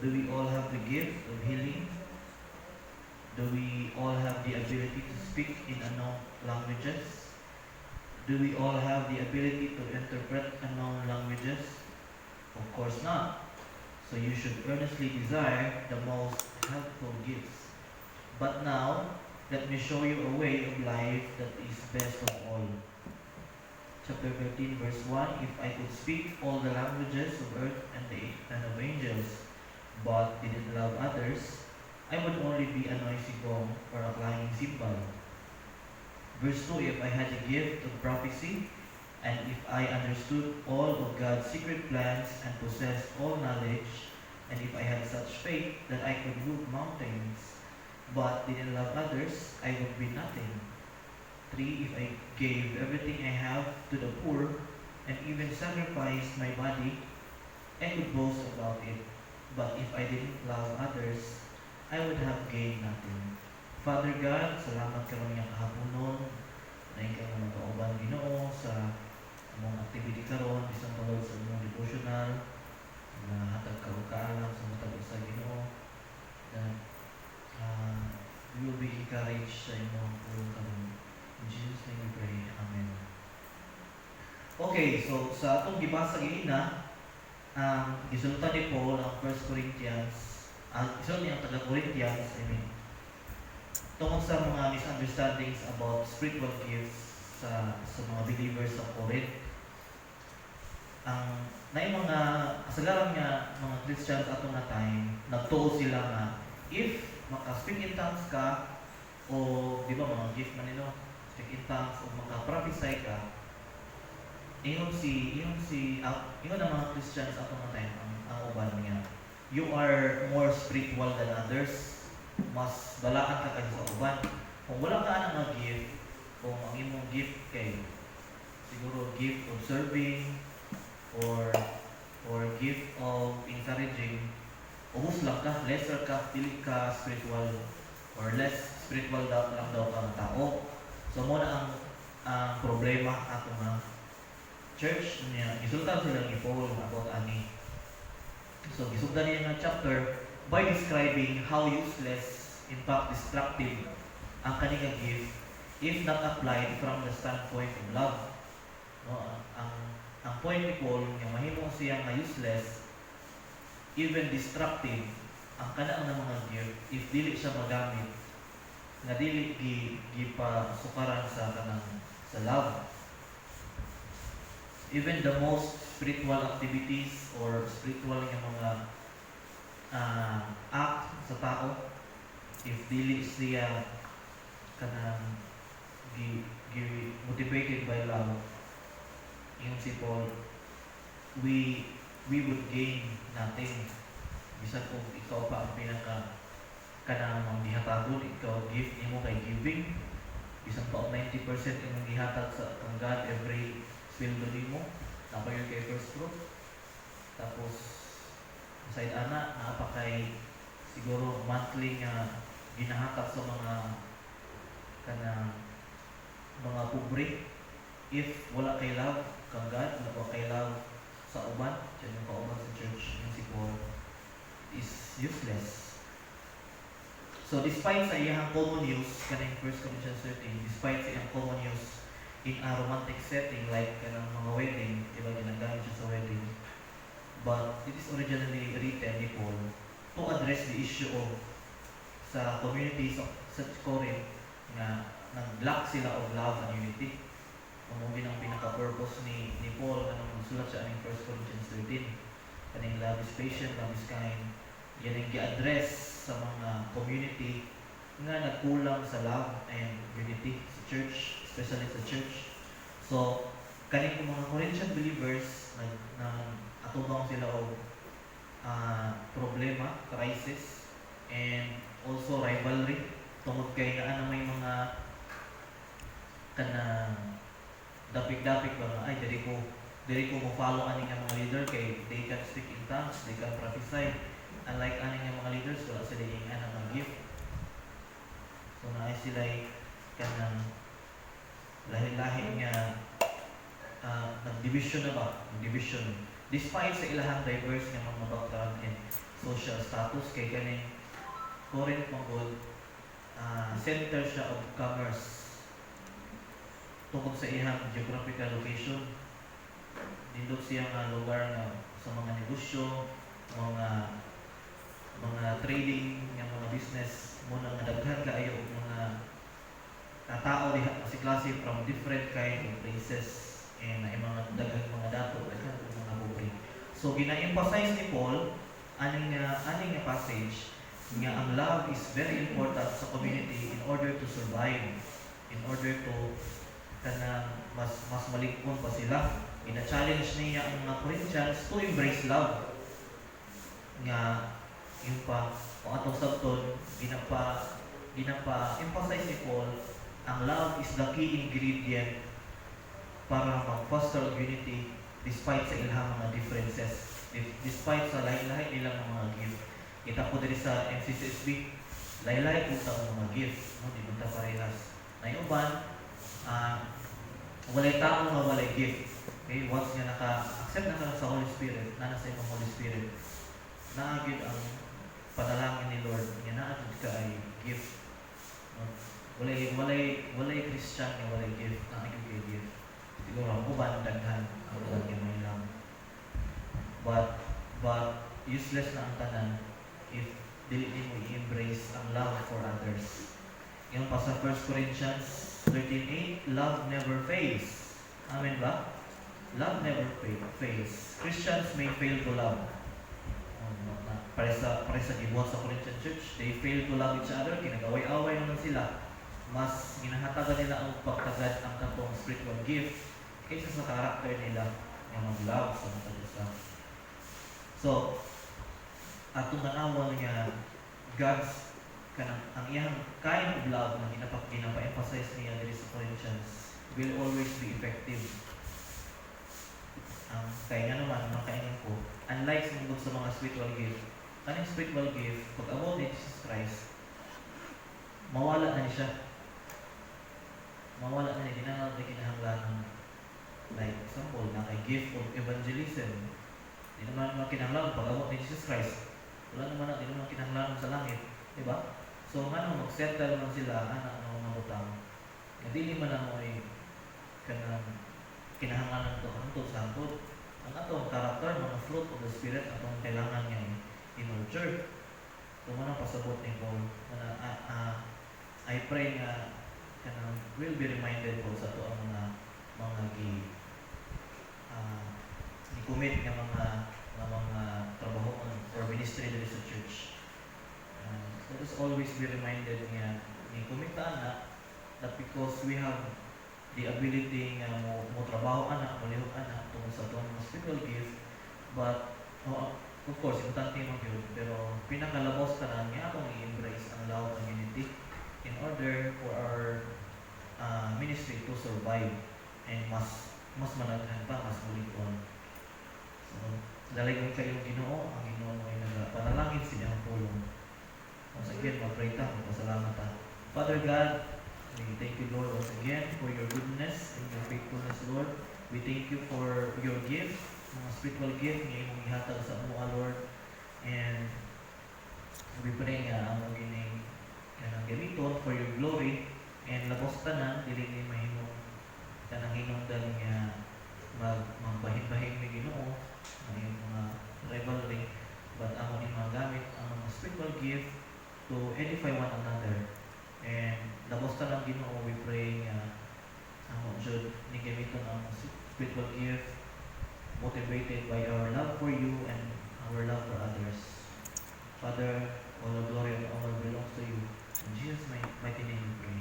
Do we all have the gift of healing? Do we all have the ability to speak in unknown languages? Do we all have the ability to interpret unknown languages? Of course not. So you should earnestly desire the most helpful gifts. But now, let me show you a way of life that is best of all. Chapter 13, verse 1, if I could speak all the languages of earth and of angels, but didn't love others, I would only be a noisy gong or a clanging cymbal. Verse 2, if I had the gift of prophecy, and if I understood all of God's secret plans and possessed all knowledge, and if I had such faith that I could move mountains, but didn't love others, I would be nothing. 3, if I gave everything I have to the poor, and even sacrificed my body, I could boast about it. But if I didn't love others, I would have gained nothing. Father God, salamat karon nga kahaponon. Na ikaw nga magkauban Ginoo sa among activity karon bisan tungod sa among devotional na hatag ka og kaalam sa matag usa Ginoo. That we will be encouraged sa imong pulong karon. In Jesus' name we pray. Amen. Okay, so sa atong gibasa giina, gisultan ni Paul ang 1 Corinthians, isun niyang taga-Corinthians, tungkol sa mga misunderstandings about spiritual gifts sa mga believers sa Corinth. Na yung mga kasagaran nga mga Christians ato na time, nagtuo sila nga if maka-speak in tongues ka o di ba mga gift man nila, speak in tongues o maka-prophesy ka, ingon ang mga Christians ato na time ang uban niya. You are more spiritual than others. Mas balaan ka kaysa sa uban. Kung wala ka na gift, kung ang imong gift kay siguro gift of serving or gift of encouraging, ubos lang ka, lesser ka, dili ka spiritual or less spiritual lang daw ka ng tao. So muna ang problema ato nga church niya, gisultan sila ni Paul about ani. So gisultan niya nga chapter by describing how useless, in fact destructive, ang kanilang gift if not applied from the standpoint of love. No, ang point ni Paul nga mahimo siya nga useless, even destructive, ang kanang mga gift if dili siya magamit nga dili gipasukaran sa love. Even the most spiritual activities or spiritual nga mga act sa tao, if dili siya kanang motivated by love, yung si Paul, we would gain nothing. Bisan kung ikaw pa ang pinaka kanang gihatagod, ikaw gift nimo kay giving, bisan pa 90% imong gihatag sa God every sweldo nimo, napayo kay first fruit. Tapos aside ana naapa kay siguro monthly nga ginahatag sa mga kanang mga pobre. If wala kay love kang God, wala kay love sa uban, diyan yung kauban sa church, yung si Paul is useless. So despite sa iyang common use kanang 1 Corinthians 13, despite sa iyang common use in a romantic setting like kanang mga wedding, di ba ginagamit siya sa wedding, but it is originally written ni Paul to address the issue of sa community sa Corinth nga nag-lack sila of love and unity. Kung ang pinaka-purpose ni Paul anong magsulat siya ng 1 Corinthians 13, kaning love is patient, love is kind, yan ang i-address sa mga community nga nagkulang sa love and unity sa church, especially sa church. So kaning mga Corinthian believers atubang sila og problema, crisis, and also rivalry tungod kay naa may mga kanang dapik-dapik ba nga, ay dili ko mo follow ani nga mga leader kay they can speak in tongues, they can prophesy, unlike ani nga mga leaders wala sila yung nga gift. So naay sila kanang lahi-lahi nga nag-division na ba? Division. Despite sa ilahang diverse nga mga background and social status kay ganing Corinth Mongol, center siya of commerce tungkol sa ihang geographical location. Nindot siya nga lugar nga sa mga negosyo, mga trading, nga mga business, muna nga daghan kaayo og mga tao diha kasi klase from different kind of places and ay mga daghang mga dato, daghan og mga bukid. So gina-emphasize ni Paul aning nga passage nga ang love is very important sa community in order to survive, in order to mas maligpon pa sila. Ina-challenge niya ang mga Corinthians to embrace love. Nga yung pa kung atong sabton ginapa-emphasize ni Paul ang love is the key ingredient para mag-foster unity despite sa ilang mga differences, despite sa lahi-lahi nilang mga gift. Kita po diri sa MCCSB, lahi-lahi po sa mga gift, no? Di ba parehas. Na yung uban, walay tao nga walay gift. Okay, once nga naka-accept na ka sa Holy Spirit, na nasa imong Holy Spirit, naagid ang panalangin ni Lord, nga naagid ka ay gift. No? Walay Christian nga walay gift, naagid kay gift. Siguro ang uban daghan ang walay may lang. But useless na ang tanan if dili mo i-embrace ang love for others. Yung pa sa 1 Corinthians 13:8, love never fails. Amen ba? Love never fails. Christians may fail to love. Para sa gibuhat sa Corinthian Church, they fail to love each other. Kinagaway-away naman sila. Mas ginahatagan nila ang pagtagad ang katong spiritual gift kaysa sa karakter nila yung mag-love sa mga isa. So, atong tanawan nga God's ang iyang kind of love na ginapa-emphasize niya diri sa Corinthians will always be effective. Kaya nga naman, makainin ko, unlike sa mga spiritual gift, kaning spiritual gift, pag abot ni Jesus Christ, mawala na siya. Mawala na niya, ginanap na kinahanglan. Like, example, na kay gift of evangelism. Di naman kinahanglan, pag abot ni Jesus Christ, wala naman di naman kinahanglan sa langit. Diba? So, nga mag-settle man sila, anak ng mga utang. Dili man na mo ay kinahanglan ito, hantod sa hantod. Ang atong character, mga fruit of the Spirit, atong kailangan niya i-nurture. Ito mo nang pasabot ni Paul. I pray nga will be reminded po sa ito ang mga i-commit ng mga trabaho or ministry dito sa church. Let us always be reminded nga i-commit na that because we have the ability nga mo trabaho mo lihok tungkol sa itong mga spiritual gift, but of course, importante mo yun, pero pinakalabos ka na nga akong i-embrace ang love community in order for our ministry to survive and mas managhan pa, mas mulikon. So, dalagang kayong Ginoo, ang Ginoo mo ay panalangin sila ang pulong. Once again, mag-pray ta, magpasalamat ta. Father God, we thank you, Lord, once again for your goodness and your faithfulness, Lord. We thank you for your gift, mga spiritual gift nga imong ihatag sa amuha, Lord. And we pray nga ang gining gamiton for your glory and labos tanan dili ni mahimong kanang hinungdan nga magbahin-bahin ni Ginoo ang mga rivalry, but amo ni magamit ang mga spiritual gift to edify one another. And labos tanan Ginoo, we pray nga amo jud ni gamiton ang spiritual gift motivated by our love for you and our love for others. Father, all the glory and honor belongs to you. In Jesus' mighty name we pray.